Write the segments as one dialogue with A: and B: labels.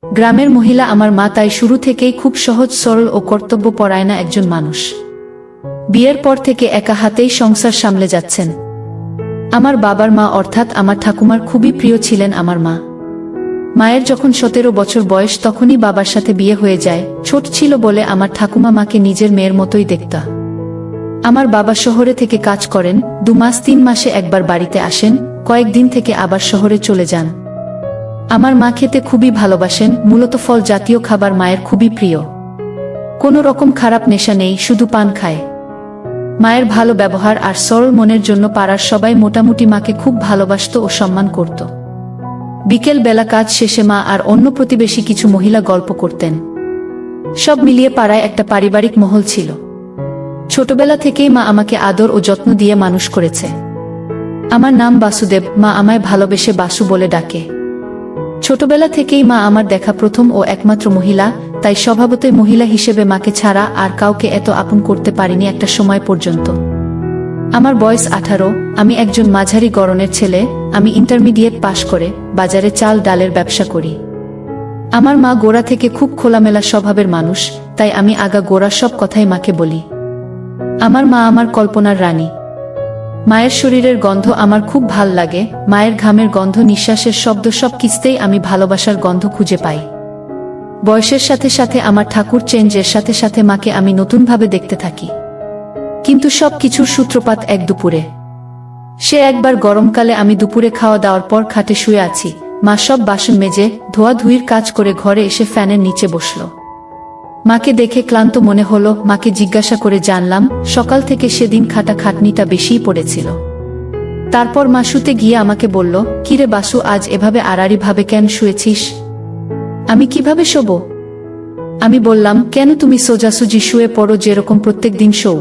A: গ্রামের মহিলা আমার মা, তাই শুরু থেকেই খুব সহজ সরল ও কর্তব্যপরায়ণা একজন মানুষ। বিয়ের পর থেকে একা হাতেই সংসার সামলে যাচ্ছেন। আমার বাবার মা অর্থাৎ আমার ঠাকুমার খুবই প্রিয় ছিলেন আমার মা। মায়ের যখন 17 বছর বয়স তখনই বাবার সাথে বিয়ে হয়ে যায়। ছোট ছিল বলে আমার ঠাকুমা মাকে নিজের মেয়ের মতোই দেখতা। আমার বাবা শহরে থেকে কাজ করেন, 2 মাস 3 মাসে একবার বাড়িতে আসেন, কয়েকদিন থেকে আবার শহরে চলে যান। আমার মা খেতে খুবই ভালোবাসেন, মূলত ফল জাতীয় খাবার মায়ের খুবই প্রিয়। কোনো রকম খারাপ নেশা নেই, শুধু পান খায়। মায়ের ভালো ব্যবহার আর সরল মনের জন্য পাড়ার সবাই মোটামুটি মাকে খুব ভালোবাসত ও সম্মান করত। বিকেল বেলা কাজ শেষে মা আর অন্য প্রতিবেশী কিছু মহিলা গল্প করতেন। সব মিলিয়ে পাড়ায় একটা পারিবারিক মহল ছিল। ছোটবেলা থেকেই মা আমাকে আদর ও যত্ন দিয়ে মানুষ করেছে। আমার নাম বাসুদেব, মা আমায় ভালোবেসে বাসু বলে ডাকে। ছোটবেলা থেকেই মা আমার দেখা প্রথম ও একমাত্র মহিলা, তাই স্বভাবতই মহিলা হিসেবে মাকে ছাড়া আর কাউকে এত আপন করতে পারিনি একটা সময় পর্যন্ত। আমার বয়স 18, আমি একজন মাঝারি গড়নের ছেলে। আমি ইন্টারমিডিয়েট পাশ করে বাজারে চাল ডালের ব্যবসা করি। আমার মা গোড়া থেকে খুব খোলামেলা স্বভাবের মানুষ, তাই আমি আগা গোড়া সব কথাই মাকে বলি। আমার মা আমার কল্পনার রানী। মায়ের শরীরের গন্ধ আমার খুব ভাল লাগে। মায়ের ঘামের গন্ধ, নিঃশ্বাসের শব্দ, সব কিছুতেই আমি ভালোবাসার গন্ধ খুঁজে পাই। বয়সের সাথে সাথে আমার ঠাকুর চেঞ্জের সাথে সাথে মাকে আমি নতুনভাবে দেখতে থাকি। কিন্তু সব কিছুর সূত্রপাত এক দুপুরে। সে একবার গরমকালে আমি দুপুরে খাওয়া দাওয়ার পর খাটে শুয়ে আছি। মা সব বাসন মেজে ধোয়াধুয়ির কাজ করে ঘরে এসে ফ্যানের নিচে বসল। মাকে দেখে ক্লান্ত মনে হলো। মাকে জিজ্ঞাসা করে জানলাম সকাল থেকে সেদিন খাটাখাটনিটা বেশিই পড়েছিল। তারপর মা শুতে গিয়ে আমাকে বলল, কিরে বাসু, আজ এভাবে আড়াআড়ি ভাবে কেন শুয়েছিস? আমি কিভাবে শোব? আমি বললাম, কেন, তুমি সোজাসুজি শুয়ে পড়ো যেরকম প্রত্যেক দিন শোও।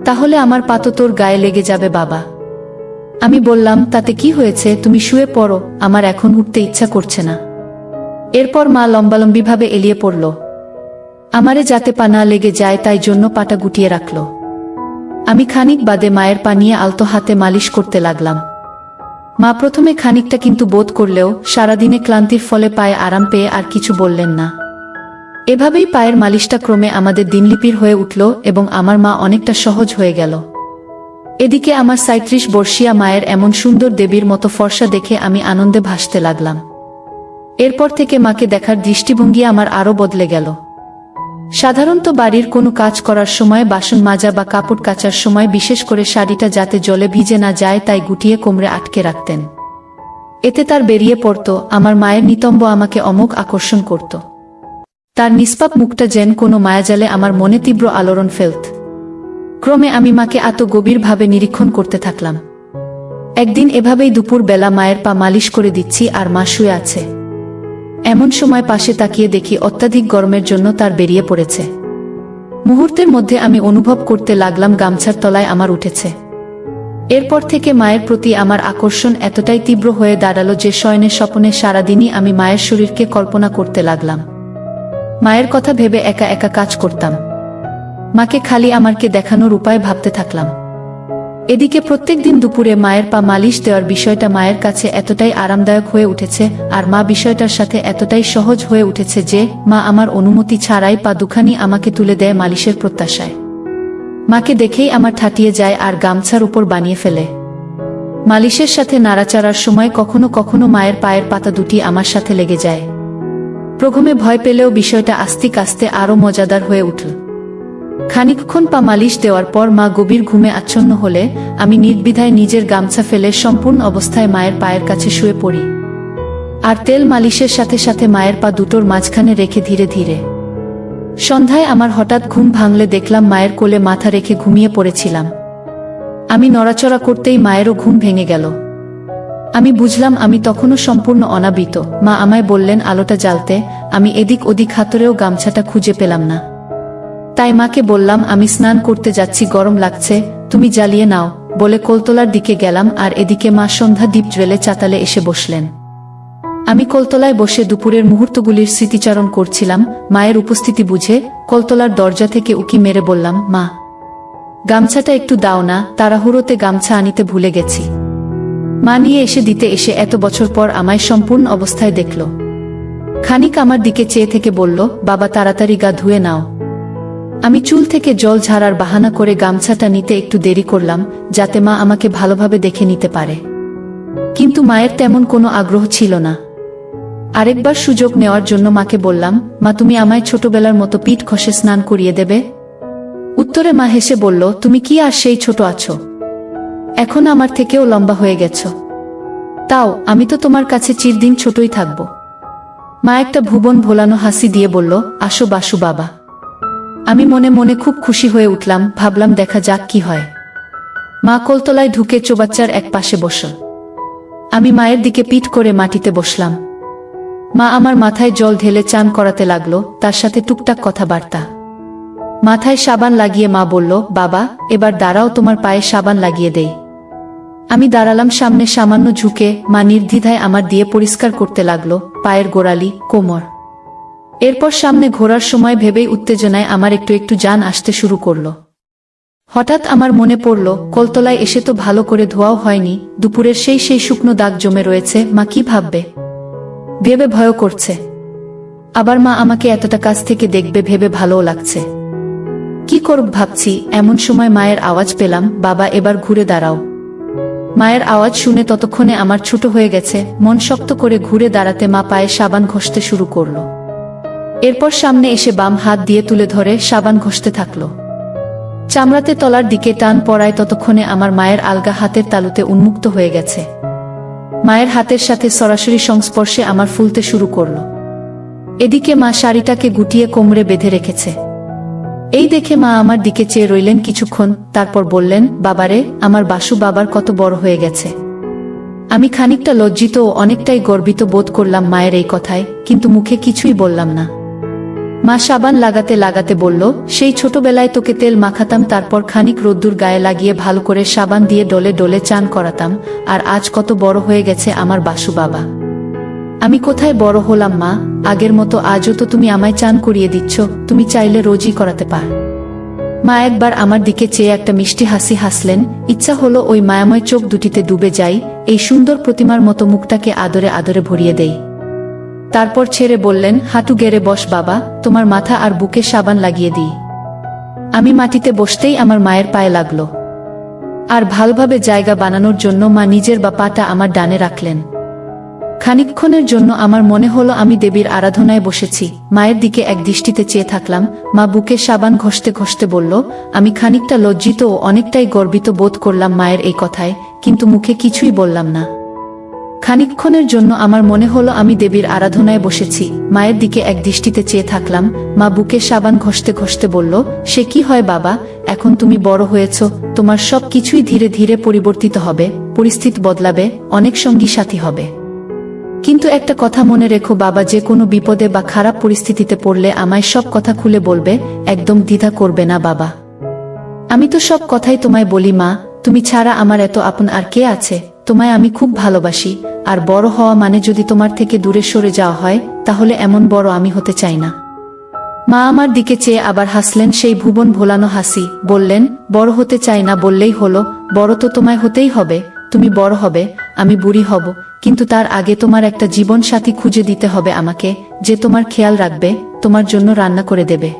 A: তাহলে আমার পা তো তোর গায়ে লেগে যাবে বাবা। আমি বললাম, তাতে কি হয়েছে, তুমি শুয়ে পড়ো, আমার এখন উঠতে ইচ্ছা করছে না। এরপর মা লম্বালম্বিভাবে এলিয়ে পড়ল। আমারে যাতে পা না লেগে যায় তাই জন্য পাটা গুটিয়ে রাখল। আমি খানিক বাদে মায়ের পা নিয়ে আলতো হাতে মালিশ করতে লাগলাম। মা প্রথমে খানিকটা কিন্তু বোধ করলেও সারাদিনে ক্লান্তির ফলে পায়ে আরাম পেয়ে আর কিছু বললেন না। এভাবেই পায়ের মালিশটা ক্রমে আমাদের দিনলিপির হয়ে উঠল এবং আমার মা অনেকটা সহজ হয়ে গেল। এদিকে আমার 37 বর্ষীয়া মায়ের এমন সুন্দর দেবীর মতো ফর্সা দেখে আমি আনন্দে ভাসতে লাগলাম। এরপর থেকে মাকে দেখার দৃষ্টিভঙ্গি আমার আরও বদলে গেল। সাধারণত বাড়ির কোনো কাজ করার সময়, বাসন মাজা বা কাপড় কাচার সময় বিশেষ করে শাড়িটা যাতে জলে ভিজে না যায় তাই গুটিয়ে কোমরে আটকে রাখতেন। এতে তার বেরিয়ে পড়ত। আমার মায়ের নিতম্ব আমাকে অমোঘ আকর্ষণ করত। তার নিষ্পাপ মুখটা যেন কোনো মায়াজালে আমার মনে তীব্র আলোড়ন ফেলত। ক্রমে আমি মাকে এত গভীরভাবে নিরীক্ষণ করতে থাকলাম। একদিন এভাবেই দুপুর বেলা মায়ের পা মালিশ করে দিচ্ছি আর মা শুয়ে আছে। এমন সময় পাশে তাকিয়ে দেখি অত্যাধিক গরমের জন্য তার বেরিয়ে পড়েছে। মুহূর্তের মধ্যে আমি অনুভব করতে লাগলাম গামছার তলায় আমার উঠেছে। এরপর থেকে মায়ের প্রতি আমার আকর্ষণ এতটাই তীব্র হয়ে দাঁড়ালো যে শয়নে স্বপনে সারাদিনই আমি মায়ের শরীরকে কল্পনা করতে লাগলাম। মায়ের কথা ভেবে একা একা কাজ করতাম। মাকে খালি আমারকে দেখানোর উপায় ভাবতে থাকলাম। এদিকে প্রত্যেক দিন দুপুরে মায়ের পা মালিশ দেওয়ার বিষয়টা মায়ের কাছে এতটাই আরামদায়ক হয়ে উঠেছে আর মা বিষয়টার সাথে এতটাই সহজ হয়ে উঠেছে যে মা আমার অনুমতি ছাড়াই পা দুখানি আমাকে তুলে দেয় মালিশের প্রত্যাশায়। মাকে দেখেই আমার ঠাটিয়ে যায় আর গামছার উপর বানিয়ে ফেলে। মালিশের সাথে নাড়াচাড়ার সময় কখনো কখনো মায়ের পায়ের পাতা দুটি আমার সাথে লেগে যায়। প্রথমে ভয় পেলেও বিষয়টা আস্তে আস্তে আরও মজাদার হয়ে উঠল। খানিকক্ষণ পা মালিশ দেওয়ার পর মা গভীর ঘুমে আচ্ছন্ন হলে আমি নির্দ্বিধায় নিজের গামছা ফেলে সম্পূর্ণ অবস্থায় মায়ের পায়ের কাছে শুয়ে পড়ি আর তেল মালিশের সাথে সাথে মায়ের পা দুটোর মাঝখানে রেখে ধীরে ধীরে। সন্ধ্যায় আমার হঠাৎ ঘুম ভাঙলে দেখলাম মায়ের কোলে মাথা রেখে ঘুমিয়ে পড়েছিলাম। আমি নড়াচড়া করতেই মায়েরও ঘুম ভেঙে গেল। আমি বুঝলাম আমি তখনও সম্পূর্ণ অনাবৃত। মা আমায় বললেন আলোটা জ্বালতে। আমি এদিক ওদিক হাতড়েও গামছাটা খুঁজে পেলাম না। তাই মাকে বললাম, আমি স্নান করতে যাচ্ছি, গরম লাগছে, তুমি জ্বালিয়ে নাও বলে কলতলার দিকে গেলাম আর এদিকে মা সন্ধ্যা দ্বীপ জ্বেলে চাতালে এসে বসলেন। আমি কলতলায় বসে দুপুরের মুহূর্তগুলির স্মৃতিচারণ করছিলাম। মায়ের উপস্থিতি বুঝে কলতলার দরজা থেকে উকি মেরে বললাম, মা, গামছাটা একটু দাও না, তাড়াহুড়োতে গামছা আনিতে ভুলে গেছি। মা নিয়ে এসে দিতে এসে এত বছর পর আমায় সম্পূর্ণ অবস্থায় দেখল। খানিক আমার দিকে চেয়ে থেকে বলল, বাবা তাড়াতাড়ি গা ধুয়ে নাও। আমি চুল থেকে জল ঝাড়ার বাহানা করে গামছাটা নিতে একটু দেরি করলাম, যাতে মা আমাকে ভালোভাবে দেখে নিতে পারে। কিন্তু মায়ের তেমন কোনো আগ্রহ ছিল না। আরেকবার সুযোগ নেওয়ার জন্য মাকে বললাম, মা তুমি আমায় ছোটবেলার মতো পিঠ ঘষে স্নান করিয়ে দেবে? উত্তরে মা হেসে বলল, তুমি কি আর সেই ছোট আছো? এখন আমার থেকেও লম্বা হয়ে গেছ। তাও আমি তো তোমার কাছে চিরদিন ছোটই থাকব। মা একটা ভুবন ভোলানো হাসি দিয়ে বলল, আসো বাসু বাবা। আমি মনে মনে খুব খুশি হয়ে উঠলাম, ভাবলাম দেখা যাক কি হয়। মা কোলতলায় ঢুকে চৌবাচ্চার এক পাশে বসল। আমি মায়ের দিকে পিঠ করে মাটিতে বসলাম। মা আমার মাথায় জল ঢেলে চান করাতে লাগলো, তার সাথে টুকটাক কথাবার্তা। মাথায় সাবান লাগিয়ে মা বলল, বাবা এবার দাঁড়াও, তোমার পায়ে সাবান লাগিয়ে দেই। আমি দাঁড়ালাম সামনে, সামান্য ঝুঁকে মা নির্দ্বিধায় আমার দিয়ে পরিষ্কার করতে লাগলো পায়ের গোড়ালি, কোমর। এরপর সামনে ঘোরার সময় ভেবেই উত্তেজনায় আমার একটু একটু জান আসতে শুরু করলো। হঠাৎ আমার মনে পড়ল, কলতলায় এসে তো ভালো করে ধোয়াও হয়নি, দুপুরের সেই শুকনো দাগ জমে রয়েছে, মা কি ভাববে ভেবে ভয় করছে। আবার মা আমাকে এতটা কাছ থেকে দেখবে ভেবে ভালোও লাগছে। কি করব ভাবছি, এমন সময় মায়ের আওয়াজ পেলাম, বাবা এবার ঘুরে দাঁড়াও। মায়ের আওয়াজ শুনে ততক্ষণে আমার ছোট হয়ে গেছে, মন শক্ত করে ঘুরে দাঁড়াতে মা পায়ে সাবান ঘষতে শুরু করলো। এরপর সামনে এসে বাম হাত দিয়ে তুলে ধরে সাবান ঘষতে থাকলো। চামড়াতে তলার দিকে টান পড়ায় ততক্ষণে আমার মায়ের আলগা হাতের তালুতে উন্মুক্ত হয়ে গেছে। মায়ের হাতের সাথে সরাসরি সংস্পর্শে আমার ফুলতে শুরু করলো। এদিকে মা শাড়িটাকে গুটিয়ে কোমরে বেঁধে রেখেছে। এই দেখে মা আমার দিকে চেয়ে রইলেন কিছুক্ষণ, তারপর বললেন, বাবারে আমার বাসু বাবার কত বড় হয়ে গেছে। আমি খানিকটা লজ্জিত ও অনেকটাই গর্বিত বোধ করলাম মায়ের এই কথায়, কিন্তু মুখে কিছুই বললাম না। মা সাবান লাগাতে লাগাতে বলল, সেই ছোটবেলায় তোকে তেল মাখাতাম, তারপর খানিক রোদ্দুর গায়ে লাগিয়ে ভালো করে সাবান দিয়ে ডলে ডলে চান করাতাম, আর আজ কত বড় হয়ে গেছে আমার বাসু বাবা। আমি কোথায় বড় হলাম মা, আগের মতো আজও তো তুমি আমায় চান করিয়ে দিচ্ছ, তুমি চাইলে রোজই করাতে পার। মা একবার আমার দিকে চেয়ে একটা মিষ্টি হাসি হাসলেন। ইচ্ছা হলো ওই মায়াময় চোখ দুটিতে ডুবে যাই, এই সুন্দর প্রতিমার মতো মুখটাকে আদরে আদরে ভরিয়ে দেই। তারপর ছেড়ে বললেন, হাঁটু গেড়ে বস বাবা, তোমার মাথা আর বুকে সাবান লাগিয়ে দিই। আমি মাটিতে বসতেই আমার মায়ের পায়ে লাগলো। আর ভালোভাবে জায়গা বানানোর জন্য মা নিজের বা পাটা আমার ডানে রাখলেন। খানিকক্ষণের জন্য আমার মনে হলো আমি দেবীর আরাধনায় বসেছি। মায়ের দিকে এক দৃষ্টিতে চেয়ে থাকলাম। মা বুকে সাবান ঘষতে ঘষতে বলল, আমি খানিকটা লজ্জিত ও অনেকটাই গর্বিত বোধ করলাম মায়ের এই কথায়, কিন্তু মুখে কিছুই বললাম না। খানিকক্ষণের জন্য আমার মনে হলো আমি দেবীর আরাধনায় বসেছি। মায়ের দিকে এক দৃষ্টিতে চেয়ে থাকলাম। মা বুকে সাবান ঘষতে ঘষতে বলল, সে কি হয় বাবা, এখন তুমি বড় হয়েছ, তোমার সব কিছুই ধীরে ধীরে পরিবর্তিত হবে, পরিস্থিতি বদলাবে, অনেক সঙ্গী সাথী হবে। কিন্তু একটা কথা মনে রেখো বাবা, যে কোনো বিপদে বা খারাপ পরিস্থিতিতে পড়লে আমায় সব কথা খুলে বলবে, একদম দ্বিধা করবে না বাবা। আমি তো সব কথাই তোমায় বলি মা, তুমি ছাড়া আমার এত আপন আর কে আছে, তোমায় আমি খুব ভালোবাসি। আর বড় হওয়া মানে যদি তোমার থেকে দূরে সরে যাওয়া হয়, তাহলে এমন বড় আমি হতে চাই না। মা আমার দিকে চেয়ে আবার হাসলেন, সেই ভুবন ভোলানো হাসি, বললেন, বড় হতে চাই না বললেই হলো, বড় তো তোমায় হতেই হবে। তুমি বড় হবে, আমি বুড়ি হব, কিন্তু তার আগে তোমার একটা জীবন সাথী খুঁজে দিতে হবে আমাকে, যে তোমার খেয়াল রাখবে, তোমার জন্য রান্না করে দেবে।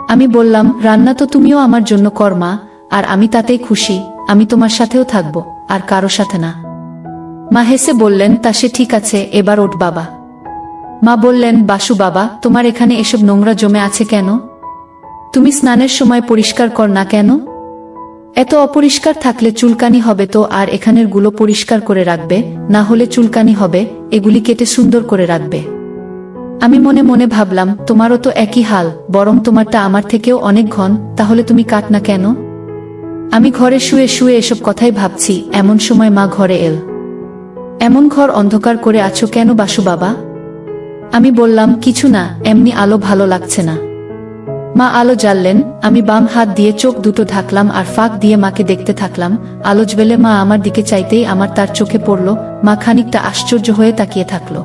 A: আমি বললাম, রান্না তো তুমিও আমার জন্য কর মা, আর আমি তাতেই খুশি, আমি তোমার সাথেও থাকবো, আর কারো সাথে না। মা হেসে বললেন, তা সে ঠিক আছে, এবার ওঠ বাবা। মা বললেন, বাসু বাবা, তোমার এখানে এসব নোংরা জমে আছে কেন? তুমি স্নানের সময় পরিষ্কার কর না কেন? এত অপরিষ্কার থাকলে চুলকানি হবে তো, আর এখানের গুলো পরিষ্কার করে রাখবে, না হলে চুলকানি হবে, এগুলি কেটে সুন্দর করে রাখবে। আমি মনে মনে ভাবলাম, তোমারও তো একই হাল, বরং তোমারটা আমার থেকেও অনেক ঘন, তাহলে তুমি কাট না কেন? আমি ঘরে শুয়ে শুয়ে এসব কথাই ভাবছি, এমন সময় মা ঘরে এল। এমন ঘর অন্ধকার করে আছো কেন বাসু বাবা? আমি বললাম, কিছু না, এমনি আলো ভালো লাগছে না। মা আলো জ্বাললেন। আমি বাম হাত দিয়ে চোখ দুটো ঢাকলাম আর ফাঁক দিয়ে মাকে দেখতে থাকলাম। আলো জ্বেলে মা আমার দিকে চাইতেই আমার তার চোখে পড়ল। মা খানিকটা আশ্চর্য হয়ে তাকিয়ে থাকল।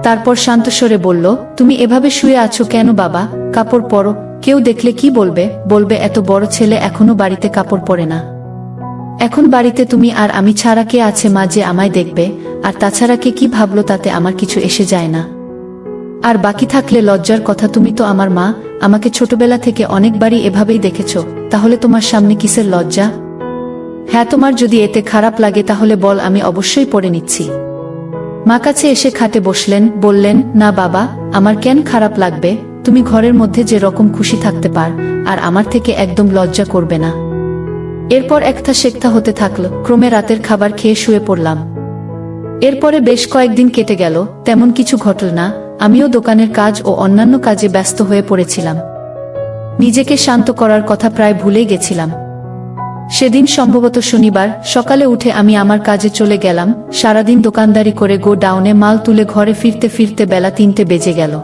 A: তারপর শান্তস্বরে বলল, তুমি এভাবে শুয়ে আছো কেন বাবা? কাপড় পরো, কেউ দেখলে কি বলবে? বলবে এত বড় ছেলে এখনো বাড়িতে কাপড় পরে না। এখন বাড়িতে তুমি আর আমি ছাড়া কে আছে মা যে আমায় দেখবে? আর তাছাড়া কে কি ভাবলো তাতে আমার কিছু এসে যায় না। আর বাকি থাকলে লজ্জার কথা, তুমি তো আমার মা, আমাকে ছোটবেলা থেকে অনেকবারই এভাবেই দেখেছ, তাহলে তোমার সামনে কিসের লজ্জা? হ্যাঁ, তোমার যদি এতে খারাপ লাগে তাহলে বল, আমি অবশ্যই পরে নিচ্ছি। মা কাছে এসে খাটে বসলেন, বললেন, না বাবা, আমার কেন খারাপ লাগবে? তুমি ঘরের মধ্যে যে রকম খুশি থাকতে পার, আর আমার থেকে একদম লজ্জা করবে না। এরপর একটা সেক্তা হতে থাকলো। ক্রমে রাতের খাবার খেয়ে শুয়ে পড়লাম। এরপরে বেশ কয়েকদিন কেটে গেল, তেমন কিছু ঘটল না। আমিও দোকানের কাজ ও অন্যান্য কাজে ব্যস্ত হয়ে পড়েছিলাম। নিজেকে শান্ত করার কথা প্রায় ভুলেই গেছিলাম। সেদিন সম্ভবত শনিবার। সকালে উঠে আমি আমার কাজে চলে গেলাম। সারাদিন দোকানদারি করে গো ডাউনে মাল তুলে ঘরে ফিরতে ফিরতে বেলা 3টে বেজে গেল।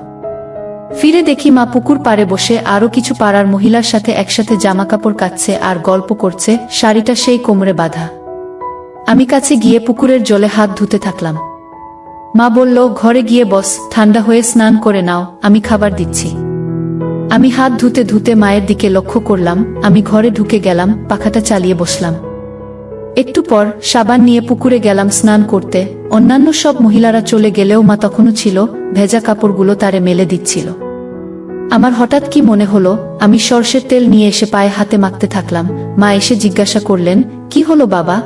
A: ফিরে দেখি মা পুকুর পাড়ে বসে আরো কিছু পাড়ার মহিলার সাথে একসাথে জামাকাপড় কাচ্ছে আর গল্প করছে, শাড়িটা সেই কোমরে বাঁধা। আমি কাছে গিয়ে পুকুরের জলে হাত ধুতে থাকলাম। মা বলল, ঘরে গিয়ে বস, ঠান্ডা হয়ে স্নান করে নাও, আমি খাবার দিচ্ছি। আমি হাত ধুতে ধুতে মায়ের দিকে লক্ষ্য করলাম। আমি ঘরে ঢুকে গেলাম, পাখাটা চালিয়ে বসলাম। একটু পর সাবান নিয়ে পুকুরে গেলাম স্নান করতে। অন্যান্য সব মহিলারা চলে গেলেও মা তখনও ছিল, ভেজা কাপড়গুলো তারে মেলে দিচ্ছিল। আমার হঠাৎ কি মনে হলো, আমি সরষের তেল নিয়ে এসে পায়ে হাতে মাখতে থাকলাম। মা এসে জিজ্ঞাসা করলেন, কি হলো বাবা?